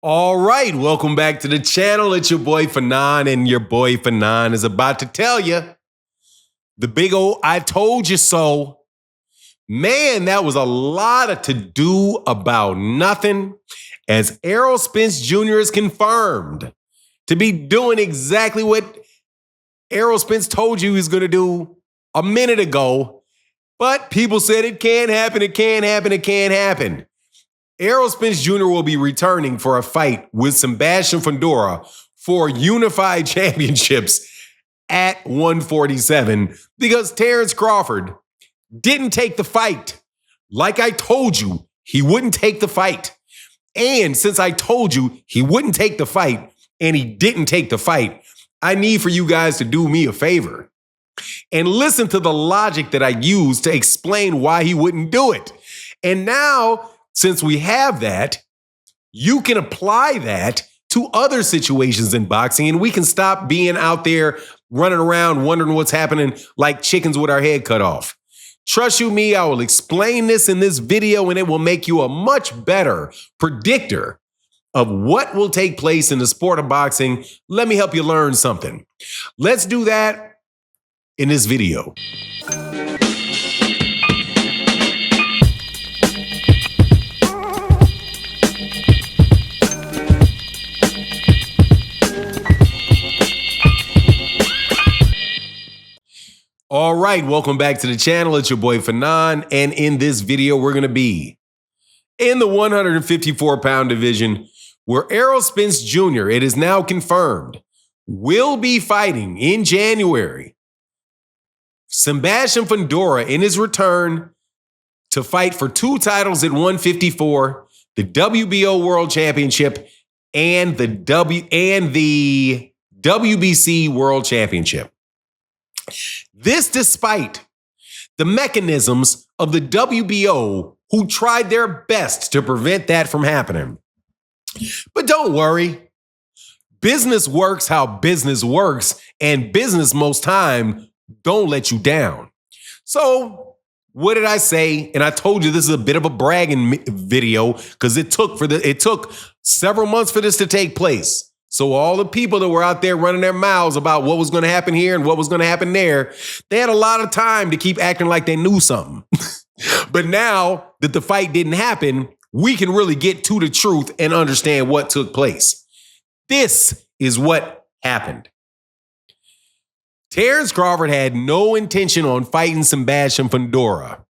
All right, welcome back to the channel. It's your boy Fanon, and your boy Fanon is about to tell you the big old I told you so. Man, that was a lot of to do about nothing, as Errol Spence Jr. is confirmed to be doing exactly what Errol Spence told you he was going to do a minute ago. But people said it can't happen, it can't happen, it can't happen. Errol Spence Jr. will be returning for a fight with Sebastian Fundora for unified championships at 147 because Terence Crawford didn't take the fight. Like I told you, he wouldn't take the fight. And since I told you he wouldn't take the fight and he didn't take the fight, I need for you guys to do me a favor and listen to the logic that I used to explain why he wouldn't do it. And now, since we have that, you can apply that to other situations in boxing, and we can stop being out there running around wondering what's happening like chickens with our head cut off. Trust you me, I will explain this in this video, and it will make you a much better predictor of what will take place in the sport of boxing. Let me help you learn something. Let's do that in this video. All right, welcome back to the channel. It's your boy Fanon, and in this video, we're going to be in the 154-pound division where Errol Spence Jr., it is now confirmed, will be fighting in January Sebastian Fundora in his return to fight for two titles at 154, the WBO World Championship and the WBC World Championship. This despite the mechanisms of the WBO, who tried their best to prevent that from happening. But don't worry, business works how business works, and business most time don't let you down. So what did I say? And I told you this is a bit of a bragging video because it took several months for this to take place. So all the people that were out there running their mouths about what was going to happen here and what was going to happen there, they had a lot of time to keep acting like they knew something. But now that the fight didn't happen, we can really get to the truth and understand what took place. This is what happened. Terence Crawford had no intention on fighting Sebastian Fundora.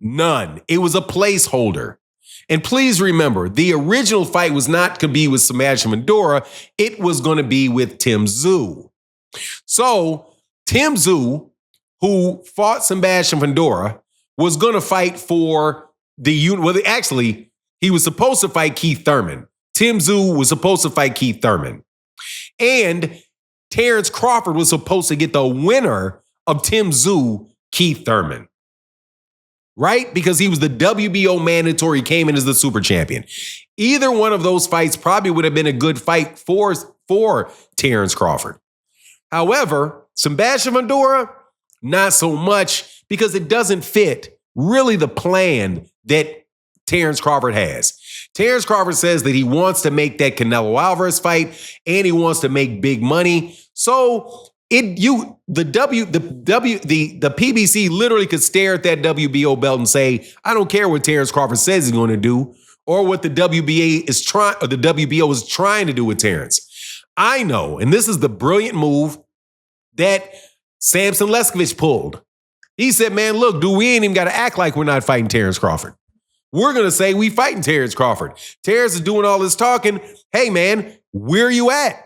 None. It was a placeholder. And please remember, the original fight was not going to be with Sebastian Fundora. It was going to be with Tim Tszyu. So Tim Tszyu, who fought Sebastian Fundora, was going to fight for actually, he was supposed to fight Keith Thurman. Tim Tszyu was supposed to fight Keith Thurman. And Terence Crawford was supposed to get the winner of Tim Tszyu, Keith Thurman. Right? Because he was the WBO mandatory, came in as the super champion. Either one of those fights probably would have been a good fight for Terence Crawford. However, Sebastian Fundora, not so much, because it doesn't fit really the plan that Terence Crawford has. Terence Crawford says that he wants to make that Canelo Alvarez fight and he wants to make big money. So the PBC literally could stare at that WBO belt and say, I don't care what Terence Crawford says he's going to do or what the WBO is trying to do with Terence. I know, and this is the brilliant move that Samson Leskovich pulled. He said, man, look, dude, we ain't even got to act like we're not fighting Terence Crawford. We're going to say we fighting Terence Crawford. Terence is doing all this talking. Hey, man, where are you at?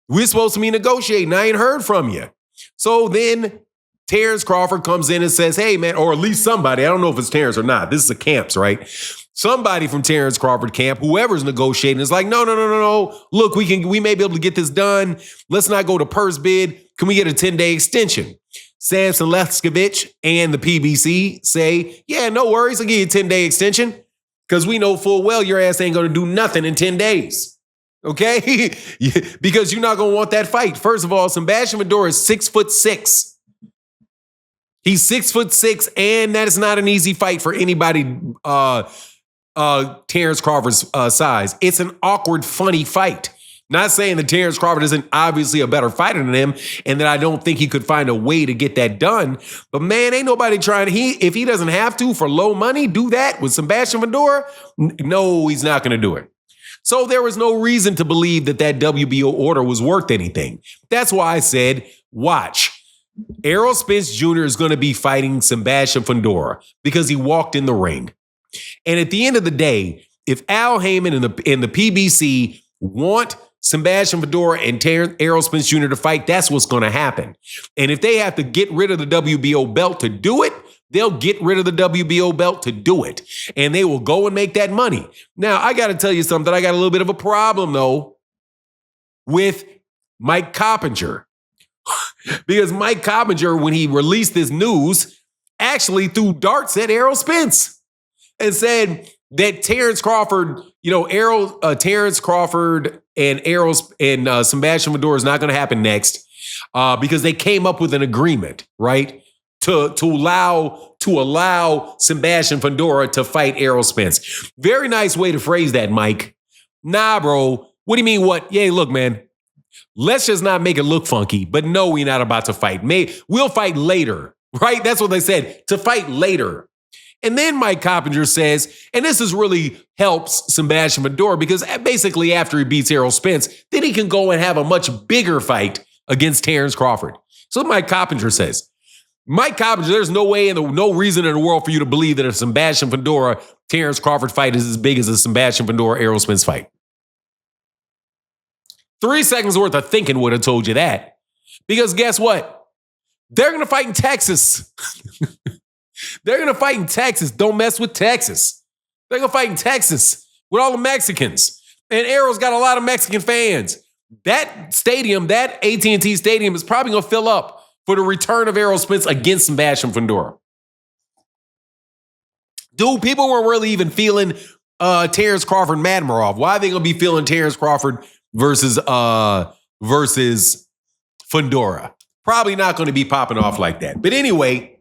We're supposed to be negotiating. I ain't heard from you. So then Terence Crawford comes in and says, hey, man, or at least somebody, I don't know if it's Terence or not. This is a camps, right? Somebody from Terence Crawford camp, whoever's negotiating, is like, no. Look, we may be able to get this done. Let's not go to purse bid. Can we get a 10-day extension? Samson Leskovich and the PBC say, yeah, no worries. I'll give you a 10-day extension because we know full well your ass ain't going to do nothing in 10 days. Okay? Because you're not going to want that fight. First of all, Sebastian Fundora is 6'6". He's 6'6", and that is not an easy fight for anybody Terence Crawford's size. It's an awkward, funny fight. Not saying that Terence Crawford isn't obviously a better fighter than him and that I don't think he could find a way to get that done. But man, ain't nobody trying. If he doesn't have to for low money, do that with Sebastian Fundora. No, he's not going to do it. So there was no reason to believe that WBO order was worth anything. That's why I said, watch. Errol Spence Jr. is going to be fighting Sebastian Fundora because he walked in the ring. And at the end of the day, if Al Heyman and the PBC want Sebastian Fundora and Errol Spence Jr. to fight, that's what's going to happen. And if they have to get rid of the WBO belt to do it, they'll get rid of the WBO belt to do it. And they will go and make that money. Now, I got to tell you something. I got a little bit of a problem, though, with Mike Coppinger. Because Mike Coppinger, when he released this news, actually threw darts at Errol Spence and said that Terence Crawford, Terence Crawford and Sebastian Fundora is not going to happen next because they came up with an agreement, right, to allow Sebastian Fundora to fight Errol Spence. Very nice way to phrase that, Mike. Nah, bro. What do you mean? What? Yeah, look, man. Let's just not make it look funky. But no, we're not about to fight. We'll fight later, right? That's what they said, to fight later. And then Mike Coppinger says, and this is really helps Sebastian Fundora because basically after he beats Errol Spence, then he can go and have a much bigger fight against Terence Crawford. So Mike Coppinger says, there's no way and no reason in the world for you to believe that a Sebastian Fundora Terence Crawford fight is as big as a Sebastian Fundora Errol Spence fight. 3 seconds worth of thinking would have told you that. Because guess what? They're going to fight in Texas. They're going to fight in Texas. Don't mess with Texas. They're going to fight in Texas with all the Mexicans. And Errol's got a lot of Mexican fans. That stadium, that AT&T Stadium is probably going to fill up for the return of Errol Spence against Sebastian Fundora. Dude, people weren't really even feeling Terence Crawford Madmarov. Why are they going to be feeling Terence Crawford versus Fundora? Probably not going to be popping off like that. But anyway,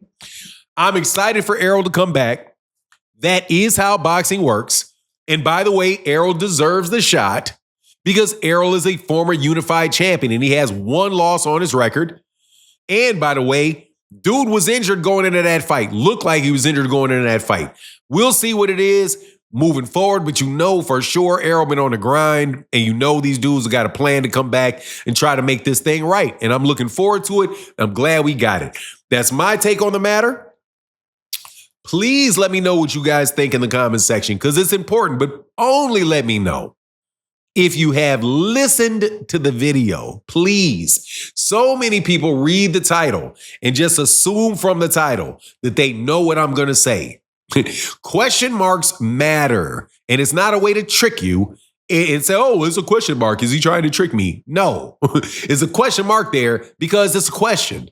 I'm excited for Errol to come back. That is how boxing works. And by the way, Errol deserves the shot because Errol is a former unified champion and he has 1 loss on his record. And by the way, dude was injured going into that fight. Looked like he was injured going into that fight. We'll see what it is moving forward, but for sure Errol been on the grind and these dudes have got a plan to come back and try to make this thing right. And I'm looking forward to it. I'm glad we got it. That's my take on the matter. Please let me know what you guys think in the comment section because it's important, but only let me know if you have listened to the video. Please. So many people read the title and just assume from the title that they know what I'm going to say. Question marks matter. And it's not a way to trick you and say, oh, it's a question mark. Is he trying to trick me? No, it's a question mark there because it's a question.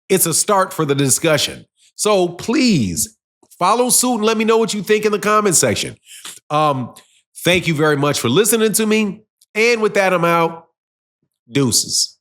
It's a start for the discussion. So please follow suit and let me know what you think in the comment section. Thank you very much for listening to me. And with that, I'm out. Deuces.